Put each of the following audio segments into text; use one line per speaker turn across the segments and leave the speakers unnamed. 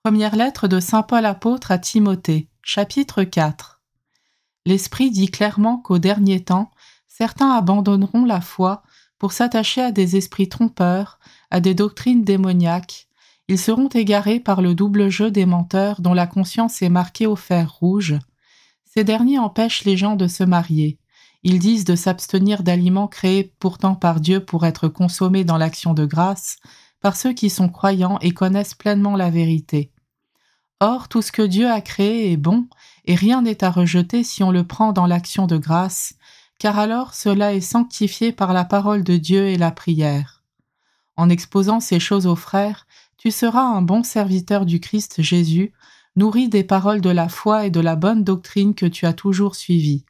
Première lettre de saint Paul apôtre à Timothée, chapitre 4. L'Esprit dit clairement qu'au dernier temps, certains abandonneront la foi pour s'attacher à des esprits trompeurs, à des doctrines démoniaques. Ils seront égarés par le double jeu des menteurs dont la conscience est marquée au fer rouge. Ces derniers empêchent les gens de se marier. Ils disent de s'abstenir d'aliments créés pourtant par Dieu pour être consommés dans l'action de grâce, par ceux qui sont croyants et connaissent pleinement la vérité. Or, tout ce que Dieu a créé est bon, et rien n'est à rejeter si on le prend dans l'action de grâce, car alors cela est sanctifié par la parole de Dieu et la prière. En exposant ces choses aux frères, tu seras un bon serviteur du Christ Jésus, nourri des paroles de la foi et de la bonne doctrine que tu as toujours suivies.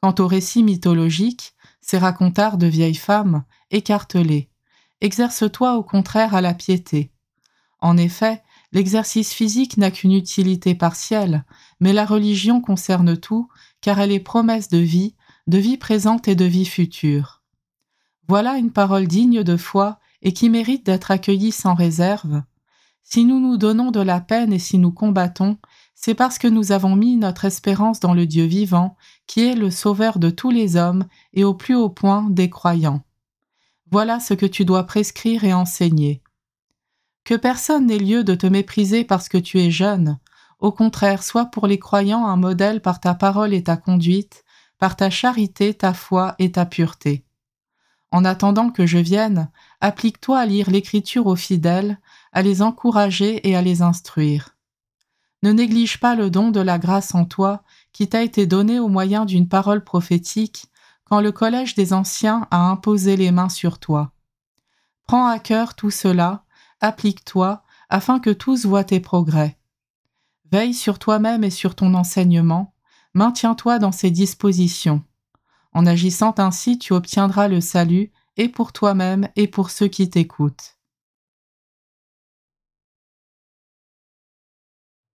Quant aux récits mythologiques, ces racontards de vieilles femmes, écarte-les. Exerce-toi au contraire à la piété. En effet, l'exercice physique n'a qu'une utilité partielle, mais la religion concerne tout, car elle est promesse de vie présente et de vie future. Voilà une parole digne de foi et qui mérite d'être accueillie sans réserve. Si nous nous donnons de la peine et si nous combattons, c'est parce que nous avons mis notre espérance dans le Dieu vivant, qui est le sauveur de tous les hommes et au plus haut point des croyants. Voilà ce que tu dois prescrire et enseigner. Que personne n'ait lieu de te mépriser parce que tu es jeune. Au contraire, sois pour les croyants un modèle par ta parole et ta conduite, par ta charité, ta foi et ta pureté. En attendant que je vienne, applique-toi à lire l'Écriture aux fidèles, à les encourager et à les instruire. Ne néglige pas le don de la grâce en toi qui t'a été donné au moyen d'une parole prophétique, quand le collège des anciens a imposé les mains sur toi. Prends à cœur tout cela, applique-toi, afin que tous voient tes progrès. Veille sur toi-même et sur ton enseignement, maintiens-toi dans ces dispositions. En agissant ainsi, tu obtiendras le salut, et pour toi-même et pour ceux qui t'écoutent.